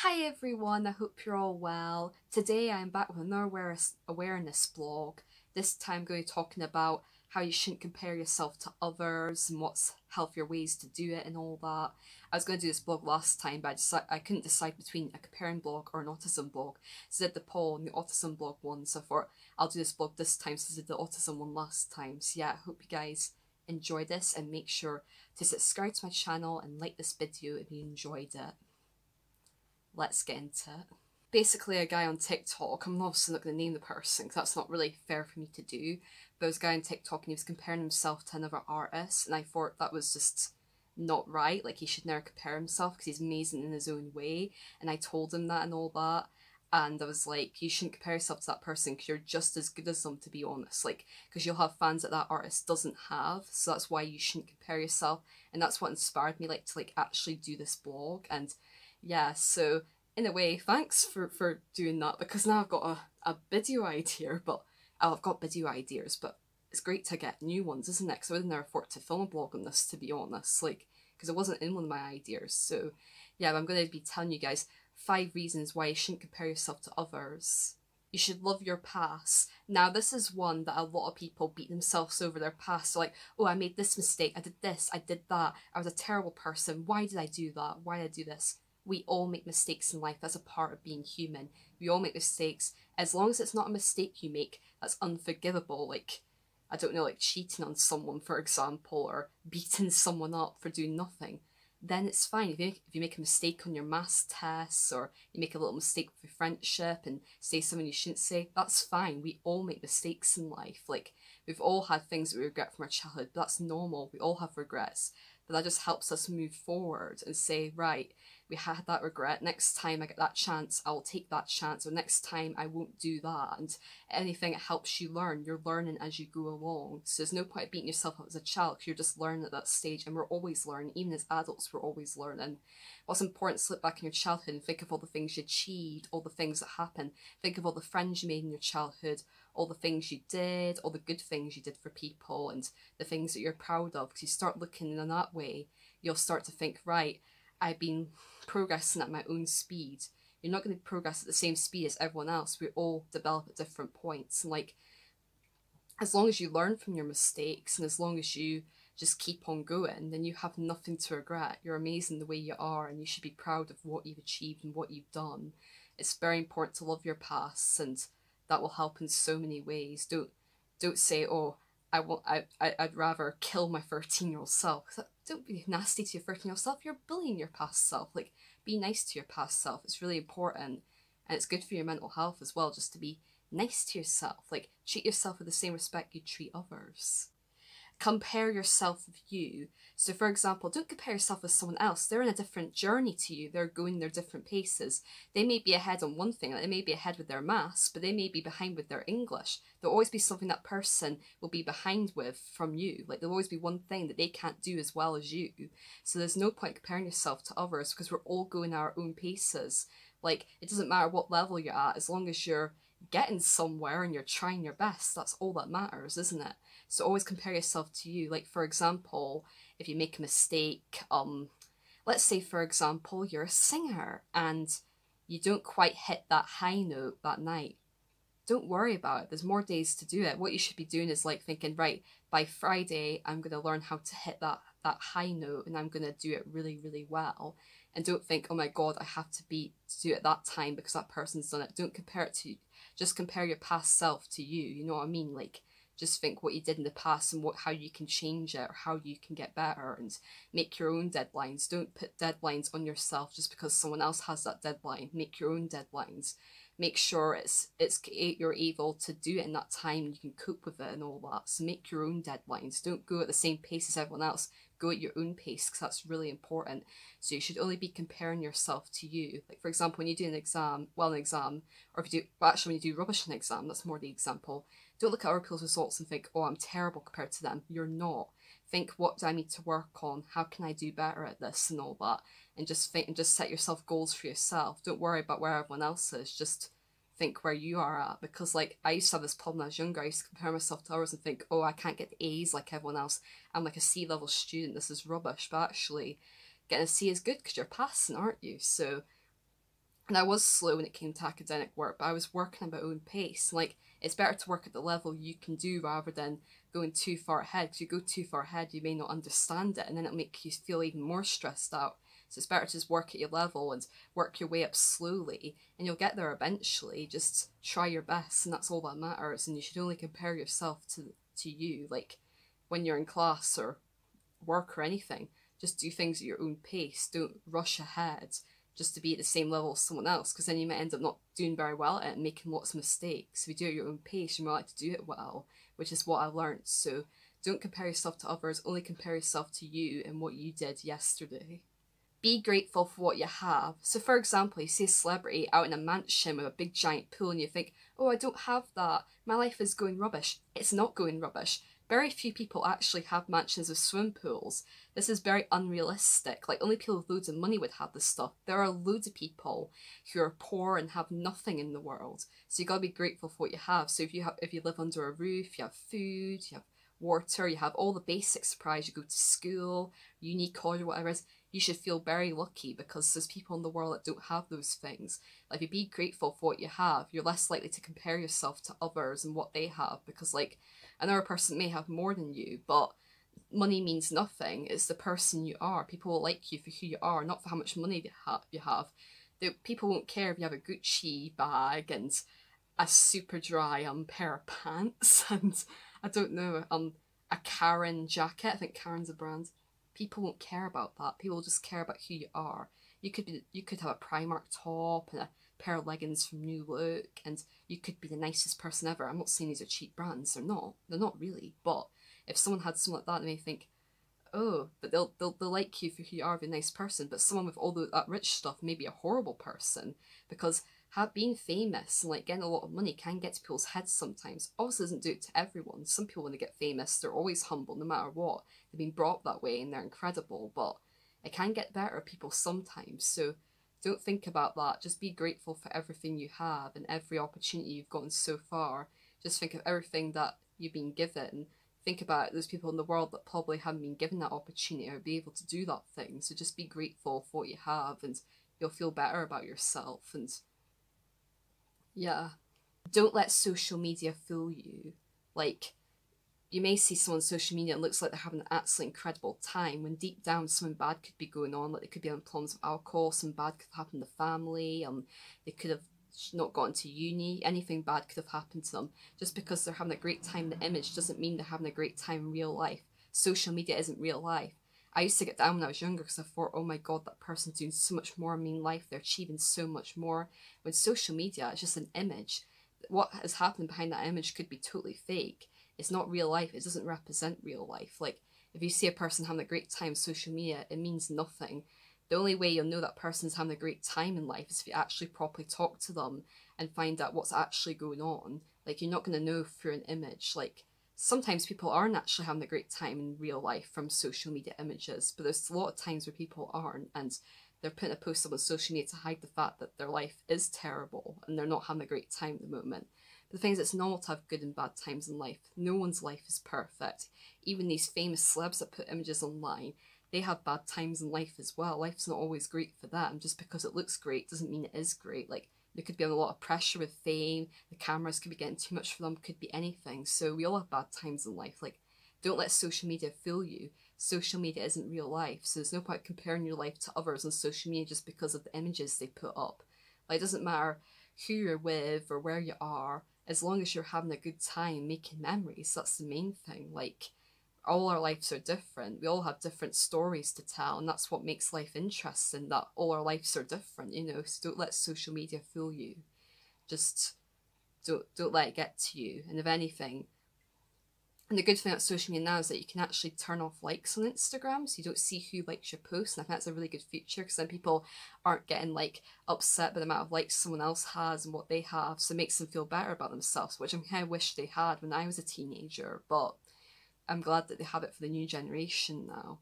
Hi everyone, I hope you're all well. Today I'm back with another awareness blog. This time I'm going to be talking about how you shouldn't compare yourself to others and what's healthier ways to do it and all that. I was going to do this blog last time, but I couldn't decide between a comparing blog or an autism blog. So I did the poll on the autism blog one, so I thought I'll do this blog this time since I did the autism one last time. So yeah, I hope you guys enjoy this and make sure to subscribe to my channel and like this video if you enjoyed it. Let's get into it. Basically, a guy on TikTok, I'm obviously not going to name the person because that's not really fair for me to do, but there was a guy on TikTok and he was comparing himself to another artist, and I thought that was just not right. Like, he should never compare himself because he's amazing in his own way, and I told him that and all that, and I was like, you shouldn't compare yourself to that person because you're just as good as them, to be honest, like, because you'll have fans that artist doesn't have, so that's why you shouldn't compare yourself, and that's what inspired me to actually do this blog. And yeah, so in a way, thanks for doing that, because now I've got a video idea, but I've got video ideas, but it's great to get new ones, isn't it? Because I would never thought to film a blog on this, to be honest, like, because it wasn't in one of my ideas. So yeah, I'm going to be telling you guys 5 reasons why you shouldn't compare yourself to others. You should love your past. Now, this is one that a lot of people beat themselves over their past. So like, oh, I made this mistake, I did this, I did that, I was a terrible person, why did I do that, why did I do this? We all make mistakes in life. That's a part of being human. We all make mistakes. As long as it's not a mistake you make that's unforgivable, like, I don't know, like cheating on someone, for example, or beating someone up for doing nothing, then it's fine. If you make a mistake on your maths tests, or you make a little mistake with your friendship and say something you shouldn't say, that's fine. We all make mistakes in life. Like, we've all had things that we regret from our childhood, but that's normal. We all have regrets. But that just helps us move forward and say, right, we had that regret, next time I get that chance, I'll take that chance, or next time I won't do that. And anything that helps you learn, you're learning as you go along. So there's no point beating yourself up as a child, because you're just learning at that stage, and we're always learning. Even as adults, we're always learning. What's important is to look back in your childhood and think of all the things you achieved, all the things that happened. Think of all the friends you made in your childhood, all the things you did, all the good things you did for people, and the things that you're proud of. Because you start looking in that way, you'll start to think, right, I've been progressing at my own speed. You're not going to progress at the same speed as everyone else. We all develop at different points. And like, as long as you learn from your mistakes and as long as you just keep on going, then you have nothing to regret. You're amazing the way you are, and you should be proud of what you've achieved and what you've done. It's very important to love your past, and that will help in so many ways. Don't say, oh, I'd rather kill my 13-year-old self. Don't be nasty to your 13-year-old self. You're bullying your past self. Like, be nice to your past self. It's really important, and it's good for your mental health as well, just to be nice to yourself. Like, treat yourself with the same respect you treat others. Compare yourself with you. So for example, don't compare yourself with someone else. They're in a different journey to you. They're going their different paces. They may be ahead on one thing, like they may be ahead with their maths, but they may be behind with their English. There'll always be something that person will be behind with from you. Like, there'll always be one thing that they can't do as well as you. So there's no point comparing yourself to others, because we're all going our own paces. Like, it doesn't matter what level you're at, as long as you're getting somewhere and you're trying your best, that's all that matters, isn't it? So always compare yourself to you. Like, for example, if you make a mistake, let's say for example you're a singer and you don't quite hit that high note that night, don't worry about it. There's more days to do it. What you should be doing is like thinking, right, by Friday I'm going to learn how to hit that high note, and I'm going to do it really, really well. And don't think, oh my god, I have to do it at that time because that person's done it. Don't compare it to, just compare your past self to you. You know what I mean? Like, just think what you did in the past and how you can change it, or how you can get better, and make your own deadlines. Don't put deadlines on yourself just because someone else has that deadline. Make your own deadlines. Make sure you're able to do it in that time, and you can cope with it and all that. So make your own deadlines. Don't go at the same pace as everyone else. Go at your own pace, because that's really important. So you should only be comparing yourself to you. Like, for example, when you do an exam, or if you do, well, actually when you do rubbish in an exam, that's more the example. Don't look at other people's results and think, oh, I'm terrible compared to them. You're not. Think, what do I need to work on? How can I do better at this and all that? And just think, and just set yourself goals for yourself. Don't worry about where everyone else is. Just think where you are at. Because like, I used to have this problem when I was younger. I used to compare myself to others and think, oh, I can't get the A's like everyone else. I'm like a C-level student. This is rubbish. But actually, getting a C is good because you're passing, aren't you? So And I was slow when it came to academic work, but I was working at my own pace. Like, it's better to work at the level you can do rather than going too far ahead. Because you go too far ahead, you may not understand it, and then it'll make you feel even more stressed out. So it's better to just work at your level and work your way up slowly, and you'll get there eventually. Just try your best, and that's all that matters. And you should only compare yourself to you, like when you're in class or work or anything. Just do things at your own pace. Don't rush ahead just to be at the same level as someone else, because then you might end up not doing very well at it and making lots of mistakes. If you do it at your own pace, you might like to do it well, which is what I learned. So don't compare yourself to others, only compare yourself to you and what you did yesterday. Be grateful for what you have. So for example, you see a celebrity out in a mansion with a big giant pool and you think, oh, I don't have that. My life is going rubbish. It's not going rubbish. Very few people actually have mansions with swimming pools. This is very unrealistic. Like, only people with loads of money would have this stuff. There are loads of people who are poor and have nothing in the world. So you gotta be grateful for what you have. So if you live under a roof, you have food, you have water, you have all the basic supplies, you go to school, uni, college, whatever it is, you should feel very lucky, because there's people in the world that don't have those things. Like, if you be grateful for what you have, you're less likely to compare yourself to others and what they have, because like, another person may have more than you, but money means nothing. It's the person you are. People will like you for who you are, not for how much money you have. People won't care if you have a Gucci bag and a super dry pair of pants and I don't know, a Karen jacket. I think Karen's a brand. People won't care about that. People just care about who you are. You could have a Primark top and a pair of leggings from New Look, and you could be the nicest person ever. I'm not saying these are cheap brands. They're not. They're not really. But if someone had something like that, they may think, oh, but they'll like you for who you are, be a nice person. But someone with all that rich stuff may be a horrible person, because being famous and like getting a lot of money can get to people's heads sometimes. Obviously doesn't do it to everyone. Some people, when they get famous, they're always humble no matter what. They've been brought up that way and they're incredible, but it can get better at people sometimes. So don't think about that. Just be grateful for everything you have and every opportunity you've gotten so far. Just think of everything that you've been given. Think about those people in the world that probably haven't been given that opportunity or be able to do that thing. So just be grateful for what you have and you'll feel better about yourself. And yeah, don't let social media fool you. Like, you may see someone on social media and it looks like they're having an absolutely incredible time, when deep down something bad could be going on. Like, they could be on problems with alcohol, something bad could have happened to the family, they could have not gotten to uni, anything bad could have happened to them. Just because they're having a great time in the image doesn't mean they're having a great time in real life. Social media isn't real life. I used to get down when I was younger because I thought, oh my god, that person's doing so much more in me in life, they're achieving so much more. When social media is just an image, what has happened behind that image could be totally fake. It's not real life. It doesn't represent real life. Like, if you see a person having a great time on social media, it means nothing. The only way you'll know that person's having a great time in life is if you actually properly talk to them and find out what's actually going on. Like, you're not going to know through an image. Like, sometimes people aren't actually having a great time in real life from social media images, but there's a lot of times where people aren't, and they're putting a post up on social media to hide the fact that their life is terrible and they're not having a great time at the moment. But the thing is, it's normal to have good and bad times in life. No one's life is perfect. Even these famous celebs that put images online, they have bad times in life as well. Life's not always great for them. Just because it looks great doesn't mean it is great. Like, they could be under a lot of pressure with fame, the cameras could be getting too much for them, could be anything. So we all have bad times in life. Like, don't let social media fool you. Social media isn't real life, so there's no point comparing your life to others on social media just because of the images they put up. Like, it doesn't matter who you're with or where you are, as long as you're having a good time making memories. That's the main thing. Like, all our lives are different. We all have different stories to tell, and that's what makes life interesting, that all our lives are different, you know. So don't let social media fool you. Just don't let it get to you. And if anything, and the good thing about social media now is that you can actually turn off likes on Instagram, so you don't see who likes your post, and I think that's a really good feature, because then people aren't getting like upset by the amount of likes someone else has and what they have, so it makes them feel better about themselves, which I kind of wish they had when I was a teenager, but I'm glad that they have it for the new generation now.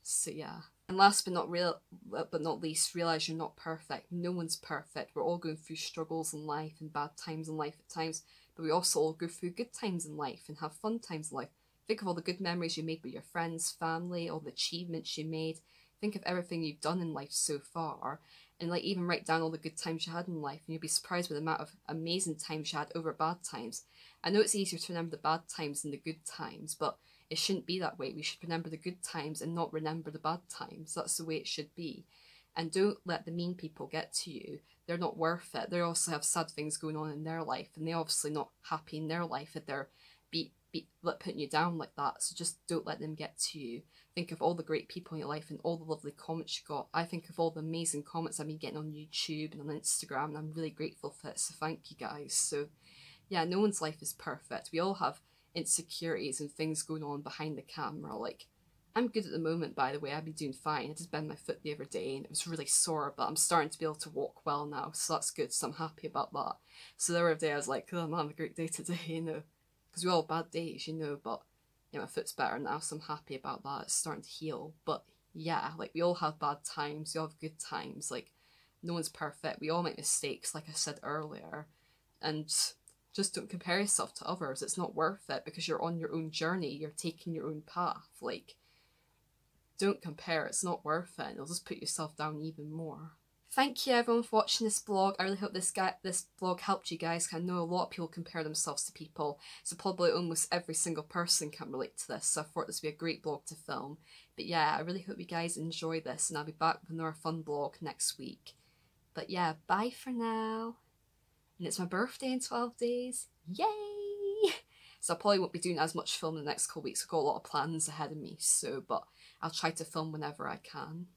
So yeah. And last but not least, realise you're not perfect. No one's perfect. We're all going through struggles in life and bad times in life at times, but we also all go through good times in life and have fun times in life. Think of all the good memories you made with your friends, family, all the achievements you made. Think of everything you've done in life so far, and like even write down all the good times you had in life, and you'll be surprised with the amount of amazing times you had over bad times. I know it's easier to remember the bad times than the good times, but it shouldn't be that way. We should remember the good times and not remember the bad times. That's the way it should be. And don't let the mean people get to you. They're not worth it. They also have sad things going on in their life, and they're obviously not happy in their life if they're putting you down like that. So just don't let them get to you. Think of all the great people in your life and all the lovely comments you got. I think of all the amazing comments I've been getting on YouTube and on Instagram, and I'm really grateful for it, so thank you guys. So yeah, no one's life is perfect. We all have insecurities and things going on behind the camera. Like, I'm good at the moment, by the way. I've been doing fine. I just bent my foot the other day and it was really sore, but I'm starting to be able to walk well now, so that's good. So I'm happy about that. So the other day I was like, oh, I'm having a great day today, you know, because we all have bad days, you know, but yeah, my foot's better now, so I'm happy about that. It's starting to heal. But yeah, like, we all have bad times, we all have good times. Like, no one's perfect. We all make mistakes, like I said earlier. And just don't compare yourself to others. It's not worth it, because you're on your own journey. You're taking your own path. Like, don't compare. It's not worth it. It'll just put yourself down even more. Thank you everyone for watching this vlog. I really hope this vlog helped you guys. I know a lot of people compare themselves to people, so probably almost every single person can relate to this, so I thought this would be a great vlog to film. But yeah, I really hope you guys enjoy this, and I'll be back with another fun vlog next week. But yeah, bye for now. And it's my birthday in 12 days. Yay! So I probably won't be doing as much filming the next couple weeks. I've got a lot of plans ahead of me, so but I'll try to film whenever I can.